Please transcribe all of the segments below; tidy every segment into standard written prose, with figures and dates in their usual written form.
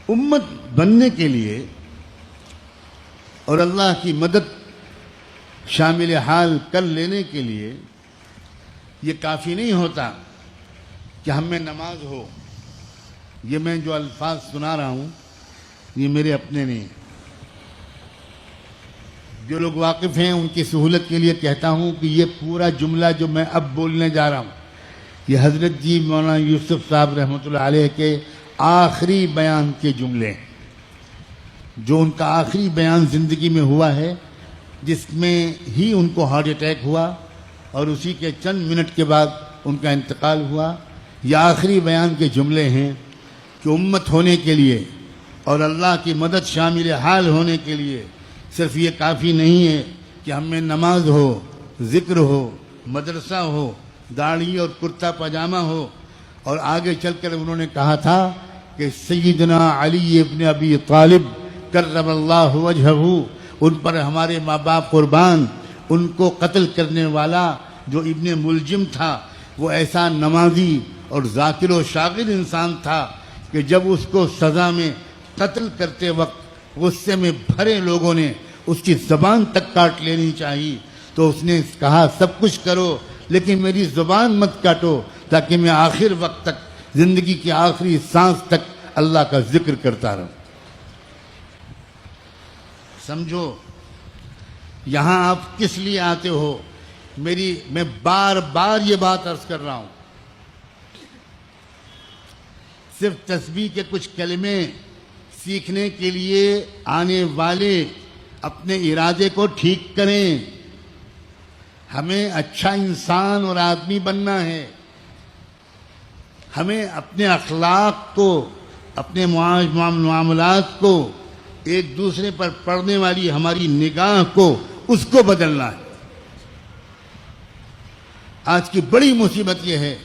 امت بننے کے لیے اور اللہ کی مدد شامل حال کر لینے کے لیے یہ کافی نہیں ہوتا کہ ہم میں نماز ہو. یہ میں جو الفاظ سنا رہا ہوں یہ میرے اپنے نہیں ہیں. جو لوگ واقف ہیں ان کی سہولت کے لیے کہتا ہوں کہ یہ پورا جملہ جو میں اب بولنے جا رہا ہوں یہ حضرت جی مولانا یوسف صاحب رحمۃ اللہ علیہ کے آخری بیان کے جملے ہیں، جو ان کا آخری بیان زندگی میں ہوا ہے، جس میں ہی ان کو ہارٹ اٹیک ہوا اور اسی کے چند منٹ کے بعد ان کا انتقال ہوا. یہ آخری بیان کے جملے ہیں کہ امت ہونے کے لیے اور اللہ کی مدد شامل حال ہونے کے لیے صرف یہ کافی نہیں ہے کہ ہم میں نماز ہو، ذکر ہو، مدرسہ ہو، داڑھی اور کرتا پاجامہ ہو. اور آگے چل کر انہوں نے کہا تھا کہ سیدنا علی ابن ابی طالب کرم اللہ وجہہ، ان پر ہمارے ماں باپ قربان، ان کو قتل کرنے والا جو ابن ملجم تھا وہ ایسا نمازی اور ذاکر و شاغل انسان تھا کہ جب اس کو سزا میں قتل کرتے وقت غصے میں بھرے لوگوں نے اس کی زبان تک کاٹ لینی چاہیے تو اس نے کہا سب کچھ کرو لیکن میری زبان مت کاٹو تاکہ میں آخر وقت تک، زندگی کی آخری سانس تک اللہ کا ذکر کرتا رہوں. سمجھو یہاں آپ کس لیے آتے ہو. میں بار بار یہ بات عرض کر رہا ہوں، صرف تسبیح کے کچھ کلمے سیکھنے کے لیے آنے والے اپنے ارادے کو ٹھیک کریں. ہمیں اچھا انسان اور آدمی بننا ہے. ہمیں اپنے اخلاق کو، اپنے معاملات کو، ایک دوسرے پر پڑنے والی ہماری نگاہ کو، اس کو بدلنا ہے. آج کی بڑی مصیبت یہ ہے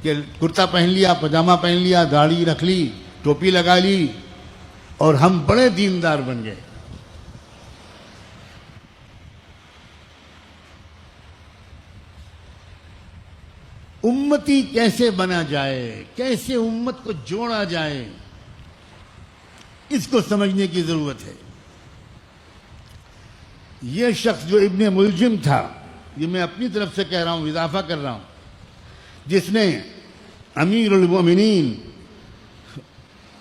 کہ کرتا پہن لیا، پاجامہ پہن لیا، داڑھی رکھ لی، ٹوپی لگا لی اور ہم بڑے دیندار بن گئے. امتی کیسے بنا جائے، کیسے امت کو جوڑا جائے، اس کو سمجھنے کی ضرورت ہے. یہ شخص جو ابن ملجم تھا، یہ میں اپنی طرف سے کہہ رہا ہوں، اضافہ کر رہا ہوں، جس نے امیر المومنین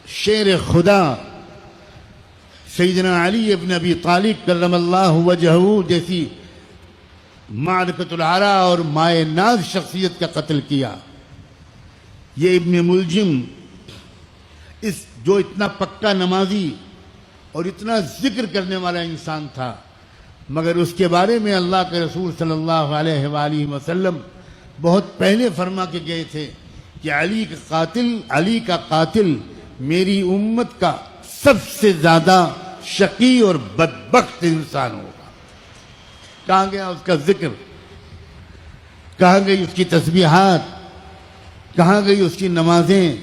شیر خدا سیدنا علی ابن ابی طالب کرم اللہ وجہہ جیسی معرکۃ العرا اور مائے ناز شخصیت کا قتل کیا. یہ ابن ملجم جو اتنا پکا نمازی اور اتنا ذکر کرنے والا انسان تھا، مگر اس کے بارے میں اللہ کے رسول صلی اللہ علیہ وآلہ وسلم بہت پہلے فرما کے گئے تھے کہ علی کا قاتل میری امت کا سب سے زیادہ شقی اور بدبخت انسان ہوگا. کہاں گیا اس کا ذکر، کہاں گئی اس کی تسبیحات، کہاں گئی اس کی نمازیں.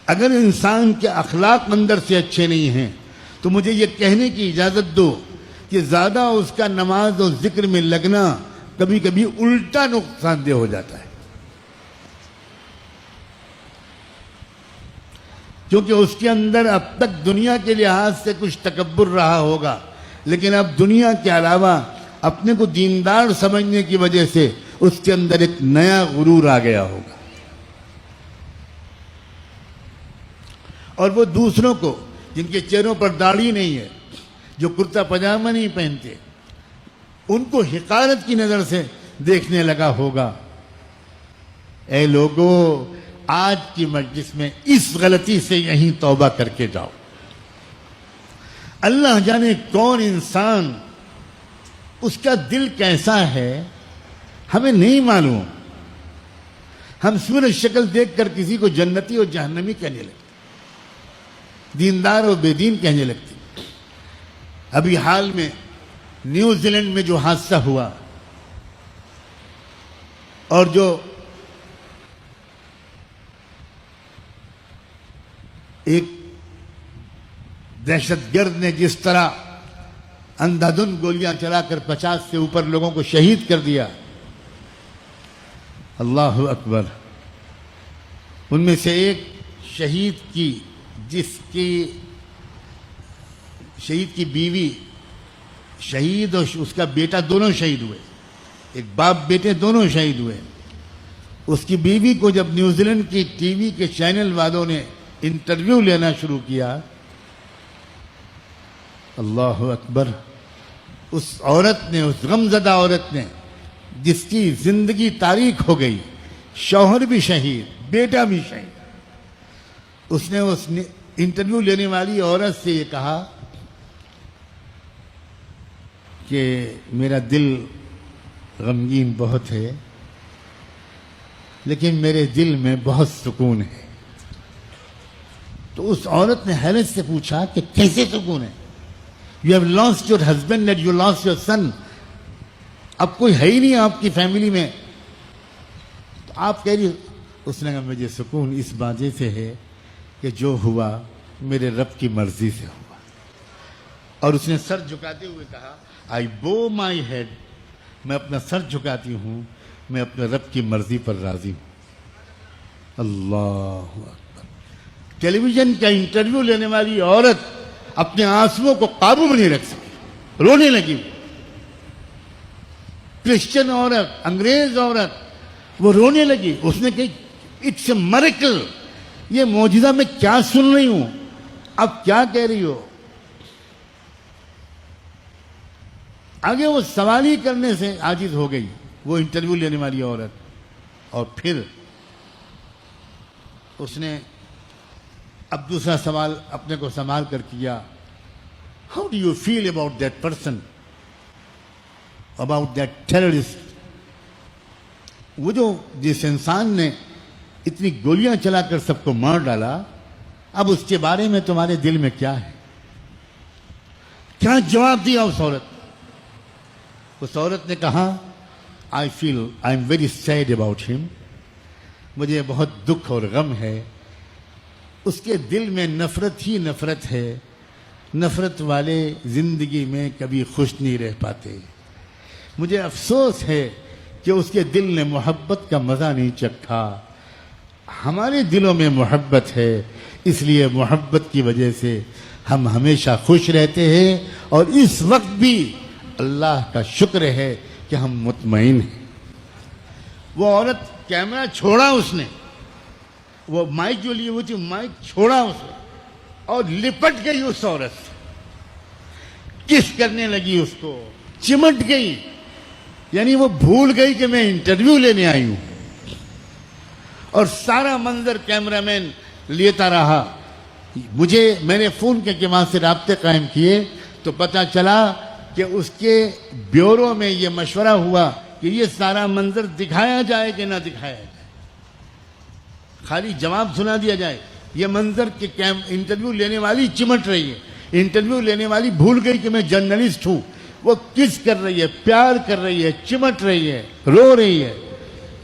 اگر انسان کے اخلاق اندر سے اچھے نہیں ہیں تو مجھے یہ کہنے کی اجازت دو کہ زیادہ اس کا نماز اور ذکر میں لگنا کبھی کبھی الٹا نقصان دہ ہو جاتا ہے. کیونکہ اس کے اندر اب تک دنیا کے لحاظ سے کچھ تکبر رہا ہوگا، لیکن اب دنیا کے علاوہ اپنے کو دیندار سمجھنے کی وجہ سے اس کے اندر ایک نیا غرور آ گیا ہوگا. اور وہ دوسروں کو جن کے چہروں پر داڑھی نہیں ہے، جو کرتا پاجامہ نہیں پہنتے، ان کو حقارت کی نظر سے دیکھنے لگا ہوگا. اے لوگو، آج کی مجلس میں اس غلطی سے یہیں توبہ کر کے جاؤ. اللہ جانے کون انسان، اس کا دل کیسا ہے ہمیں نہیں معلوم. ہم صورت شکل دیکھ کر کسی کو جنتی اور جہنمی کہنے لگتے، دیندار اور بے دین کہنے لگتے. ابھی حال میں نیوزی لینڈ میں جو حادثہ ہوا اور جو ایک دہشت گرد نے جس طرح اندھا دھند گولیاں چلا کر 50 سے اوپر لوگوں کو شہید کر دیا، اللہ اکبر. ان میں سے ایک شہید کی بیوی شہید اور اس کا بیٹا دونوں شہید ہوئے، ایک باپ بیٹے دونوں شہید ہوئے. اس کی بیوی کو جب نیوزی لینڈ کی ٹی وی کے چینل والوں نے انٹرویو لینا شروع کیا، اللہ اکبر، اس عورت نے، اس غمزدہ عورت نے جس کی زندگی تاریک ہو گئی، شوہر بھی شہید، بیٹا بھی شہید، اس نے اس انٹرویو لینے والی عورت سے یہ کہا کہ میرا دل غمگین بہت ہے لیکن میرے دل میں بہت سکون ہے. تو اس عورت نے حیرت سے پوچھا کہ کیسے سکون ہے؟ You have lost your husband and you last your son. اب کوئی ہے ہی نہیں آپ کی فیملی میں، تو آپ کہہ رہی. اس نے کہا مجھے سکون اس وجہ سے ہے کہ جو ہوا میرے رب کی مرضی سے ہوا. اور اس نے سر جھکاتے ہوئے کہا آئی بو مائی ہیڈ، میں اپنا سر جھکاتی ہوں، میں اپنے رب کی مرضی پر راضی ہوں. اللہ اکبر. ٹیلی ویژن کا انٹرویو لینے والی عورت اپنے آنسوؤں کو قابو میں نہیں رکھ سکی، رونے لگی. کرسچن عورت، انگریز عورت، وہ رونے لگی. اس نے کہا اٹس اے میریکل، یہ معجزہ میں کیا سن رہی ہوں، اب کیا کہہ رہی ہو؟ آگے وہ سوال ہی کرنے سے عاجز ہو گئی وہ انٹرویو لینے والی عورت. اور پھر اس نے اب دوسرا سوال اپنے کو سنبھال کر کیا، how do you feel about that person, about that terrorist, وہ جو جس انسان نے اتنی گولیاں چلا کر سب کو مار ڈالا، اب اس کے بارے میں تمہارے دل میں کیا ہے؟ کیا جواب دیا اس عورت؟ اس عورت نے کہا I am very sad about ہم، مجھے بہت دکھ اور غم ہے. اس کے دل میں نفرت ہی نفرت ہے، نفرت والے زندگی میں کبھی خوش نہیں رہ پاتے. مجھے افسوس ہے کہ اس کے دل نے محبت کا مزہ نہیں چکھا. ہمارے دلوں میں محبت ہے، اس لیے محبت کی وجہ سے ہم ہمیشہ خوش رہتے ہیں، اور اس وقت بھی اللہ کا شکر ہے کہ ہم مطمئن ہیں. وہ عورت کیمرہ چھوڑا، اس نے وہ مائک جو لیے ہوئی تھی مائک چھوڑا اس نے، اور لپٹ گئی اس عورت سے، کس کرنے لگی، اس کو چمٹ گئی. یعنی وہ بھول گئی کہ میں انٹرویو لینے آئی ہوں. اور سارا منظر کیمرہ مین لیتا رہا. میں نے فون کے وہاں سے رابطے قائم کیے تو پتا چلا کہ اس کے بیورو میں یہ مشورہ ہوا کہ یہ سارا منظر دکھایا جائے کہ نہ دکھایا جائے، خالی جواب سنا دیا جائے. یہ منظر کہ انٹرویو لینے والی چمٹ رہی ہے، انٹرویو لینے والی بھول گئی کہ میں جرنلسٹ ہوں. وہ کس کر رہی ہے، پیار کر رہی ہے، چمٹ رہی ہے، رو رہی ہے.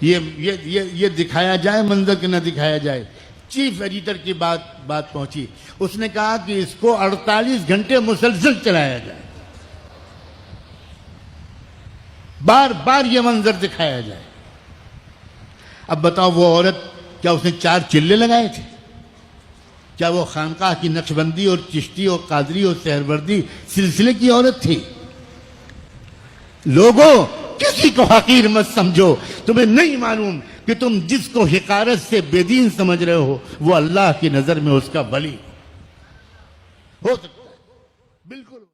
یہ دکھایا جائے منظر کہ نہ دکھایا جائے. چیف ایڈیٹر کی بات پہنچی. اس نے کہا کہ اس کو 48 گھنٹے مسلسل چلایا جائے، بار بار یہ منظر دکھایا جائے. اب بتاؤ وہ عورت، کیا اس نے 4 چلے لگائے تھے؟ کیا وہ خانقاہ کی نقشبندی اور چشتی اور قادری اور سہروردی سلسلے کی عورت تھی؟ لوگوں، کسی کو حقیر مت سمجھو. تمہیں نہیں معلوم کہ تم جس کو حقارت سے بے دین سمجھ رہے ہو وہ اللہ کی نظر میں اس کا ولی ہو سکتا ہے. بالکل.